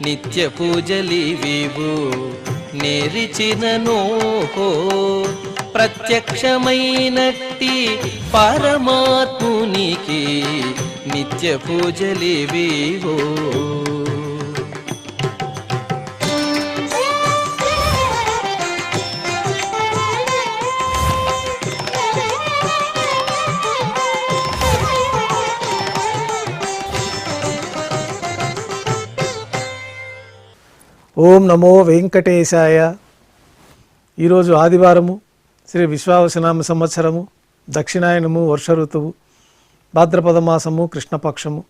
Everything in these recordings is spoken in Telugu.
నిత్య పూజలివివు నేరిచినను ప్రత్యక్షమైనట్టి పరమాత్మునికి నిత్య పూజలివివో. ఓం నమో వెంకటేశాయ. ఈరోజు ఆదివారము, శ్రీ విశ్వావసనామ సంవత్సరము, దక్షిణాయనము, వర్ష ఋతువు, భాద్రపద మాసము, కృష్ణపక్షము,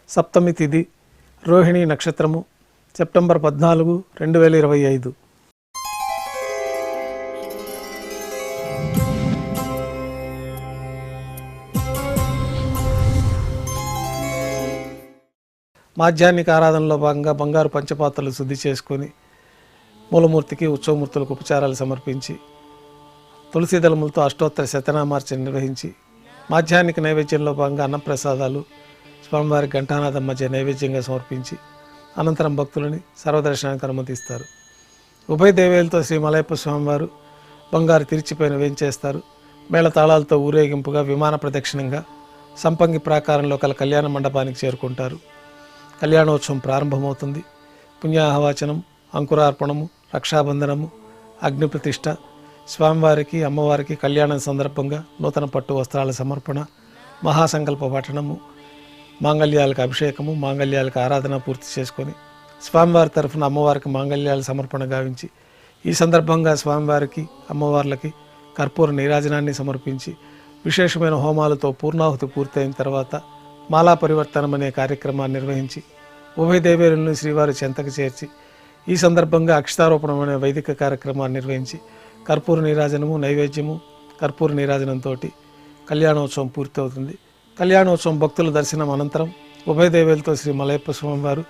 సప్తమి తిథి, రోహిణి నక్షత్రము, సెప్టెంబర్ 14, 2025. మాధ్యాహ్నిక ఆరాధనలో భాగంగా బంగారు పంచపాత్రలు శుద్ధి చేసుకొని మూలమూర్తికి, ఉత్సవమూర్తులకు ఉపచారాలు సమర్పించి తులసి దళములతో అష్టోత్తర శతనామార్చన నిర్వహించి మాధ్యాహ్నిక నైవేద్యంలో భాగంగా అన్నప్రసాదాలు స్వామివారి ఘంటానాదం మధ్య నైవేద్యంగా సమర్పించి అనంతరం భక్తులని సర్వదర్శనానికి అనుమతిస్తారు. ఉభయ దేవేలతో శ్రీ మలయప్ప స్వామివారు బంగారు తిరిచిపైన వేంచేస్తారు. మేళతాళాలతో ఊరేగింపుగా విమాన ప్రదక్షిణంగా సంపంగి ప్రాకారంలో కల కళ్యాణ మండపానికి చేరుకుంటారు. కళ్యాణోత్సవం ప్రారంభమవుతుంది. పుణ్యాహవాచనం, అంకురార్పణము, రక్షాబంధనము, అగ్నిప్రతిష్ఠ, స్వామివారికి అమ్మవారికి కళ్యాణం సందర్భంగా నూతన పట్టు వస్త్రాల సమర్పణ, మహాసంకల్ప పఠనము, మాంగళ్యాలకు అభిషేకము, మాంగళ్యాలకు ఆరాధన పూర్తి చేసుకొని స్వామివారి తరఫున అమ్మవారికి మాంగళ్యాల సమర్పణ గావించి ఈ సందర్భంగా స్వామివారికి అమ్మవార్లకి కర్పూర నీరాజనాన్ని సమర్పించి విశేషమైన హోమాలతో పూర్ణాహుతి పూర్తయిన తర్వాత మాలా పరివర్తనం అనే కార్యక్రమాన్ని నిర్వహించి ఉభయ దేవేరులను శ్రీవారి చెంతకు చేర్చి ఈ సందర్భంగా అక్షతారోపణం అనే వైదిక కార్యక్రమాన్ని నిర్వహించి కర్పూర నీరాజనము, నైవేద్యము, కర్పూర నీరాజనంతో కళ్యాణోత్సవం పూర్తవుతుంది. కళ్యాణోత్సవం భక్తుల దర్శనం అనంతరం ఉభయ దేవేలతో శ్రీ మలయప్ప స్వామివారు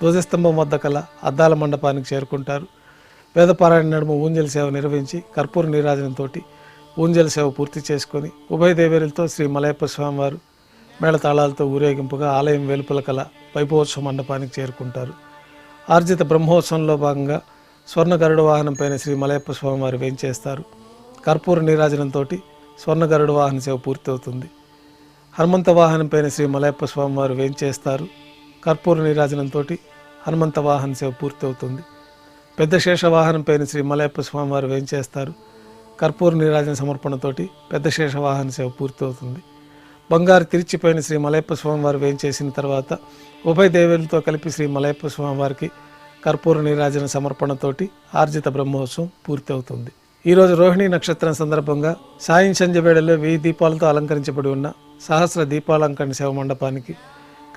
ధ్వజస్తంభం వద్ద కల అద్దాల మండపానికి చేరుకుంటారు. వేదపారాయణ నడుమ ఊంజల్ సేవ నిర్వహించి కర్పూర నీరాజనంతో ఊంజల్ సేవ పూర్తి చేసుకొని ఉభయ దేవేరులతో శ్రీ మలయప్ప స్వామివారు మేళతాళాలతో ఊరేగింపుగా ఆలయం వెలుపల కల వైభవోత్సవ మండపానికి చేరుకుంటారు. ఆర్జిత బ్రహ్మోత్సవంలో భాగంగా స్వర్ణ గరుడ వాహనంపైన శ్రీ మలయప్ప స్వామివారు వేంచేస్తారు. కర్పూర నీరాజనంతో స్వర్ణ గరుడ వాహన సేవ పూర్తవుతుంది. హనుమంత వాహనంపైన శ్రీ మలయప్ప స్వామివారు వేంచేస్తారు. కర్పూర నీరాజనంతో హనుమంత వాహన సేవ పూర్తవుతుంది. పెద్ద శేష వాహనంపైన శ్రీ మలయప్ప స్వామివారు వేంచేస్తారు. కర్పూర నీరాజన సమర్పణతోటి పెద్ద శేష వాహన సేవ పూర్తవుతుంది. బంగారు తిరిచిపైన శ్రీ మలయప్ప స్వామివారు వేంచేసిన తర్వాత ఉభయ దేవేలతో కలిపి శ్రీ మలయప్ప స్వామివారికి కర్పూర నీరాజన సమర్పణతోటి ఆర్జిత బ్రహ్మోత్సవం పూర్తి అవుతుంది. ఈరోజు రోహిణి నక్షత్రం సందర్భంగా సాయం సంధ్య వేళలో 1000 దీపాలతో అలంకరించబడి ఉన్న సహస్ర దీపాలంకరణ సేవ మండపానికి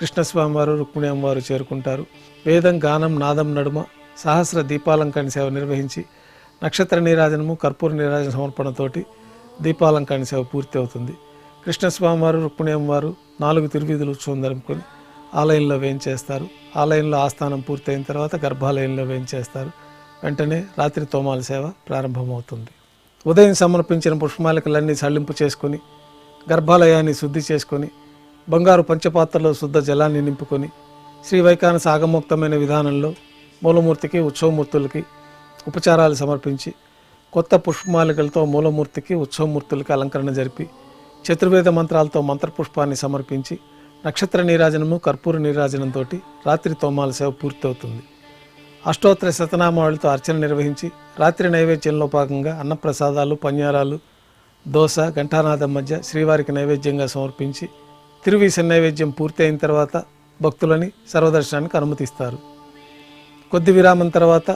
కృష్ణస్వామివారు, రుక్మిణి అమ్మవారు చేరుకుంటారు. వేదం, గానం, నాదం నడుమ సహస్ర దీపాలంకరణ సేవ నిర్వహించి నక్షత్ర నీరాజనము, కర్పూర నీరాజన సమర్పణతోటి దీపాలంకరణ సేవ పూర్తి అవుతుంది. కృష్ణస్వామివారు, రుక్మిణి అమ్మవారు 4 తిరువీధులు ఉత్సవం జరుపుకొని ఆలయంలో వేంచేస్తారు. ఆలయంలో ఆస్థానం పూర్తయిన తర్వాత గర్భాలయంలో వేంచేస్తారు. వెంటనే రాత్రి తోమాల సేవ ప్రారంభమవుతుంది. ఉదయం సమర్పించిన పుష్పమాలికలన్నీ సళ్లింపు చేసుకొని గర్భాలయాన్ని శుద్ధి చేసుకొని బంగారు పంచపాత్రలో శుద్ధ జలాన్ని నింపుకొని శ్రీ వైఖానస ఆగమోక్తమైన విధానంలో మూలమూర్తికి, ఉత్సవమూర్తులకి ఉపచారాలు సమర్పించి కొత్త పుష్పమాలికలతో మూలమూర్తికి, ఉత్సవమూర్తులకి అలంకరణ జరిపి చతుర్వేద మంత్రాలతో మంత్రపుష్పాన్ని సమర్పించి నక్షత్ర నీరాజనము, కర్పూర నీరాజనంతో రాత్రి తోమాల సేవ పూర్తవుతుంది. అష్టోత్తర శతనామావళితో అర్చన నిర్వహించి రాత్రి నైవేద్యంలో భాగంగా అన్నప్రసాదాలు, పన్యారాలు, దోశ, ఘంటానాదం మధ్య శ్రీవారికి నైవేద్యంగా సమర్పించి తిరువీస నైవేద్యం పూర్తి అయిన తర్వాత భక్తులని సర్వదర్శనానికి అనుమతిస్తారు. కొద్ది విరామం తర్వాత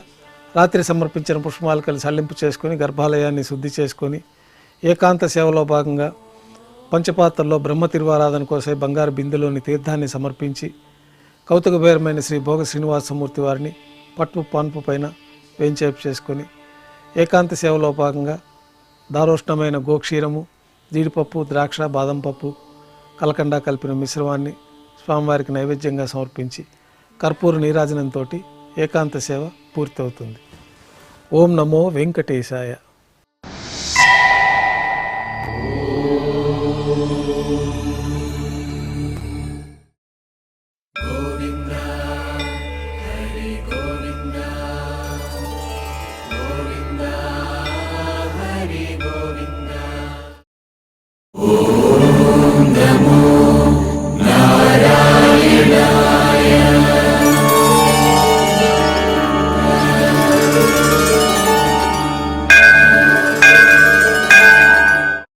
రాత్రి సమర్పించిన పుష్పమాలికలు సళ్లింపు చేసుకొని గర్భాలయాన్ని శుద్ధి చేసుకొని ఏకాంత సేవలో భాగంగా పంచపాత్రలో బ్రహ్మ తిరువారాధన కోసం బంగారు బిందెలోని తీర్థాన్ని సమర్పించి కౌతుకబేరమైన శ్రీ భోగ శ్రీనివాసమూర్తి వారిని పట్టు పాన్పు పైన వేంచేపు చేసుకొని ఏకాంత సేవలో భాగంగా దారోష్ణమైన గోక్షీరము, జీడిపప్పు, ద్రాక్ష, బాదం పప్పు, కలకండా కలిపిన మిశ్రమాన్ని స్వామివారికి నైవేద్యంగా సమర్పించి కర్పూర నీరాజనంతో ఏకాంత సేవ పూర్తవుతుంది. ఓం నమో వెంకటేశాయ.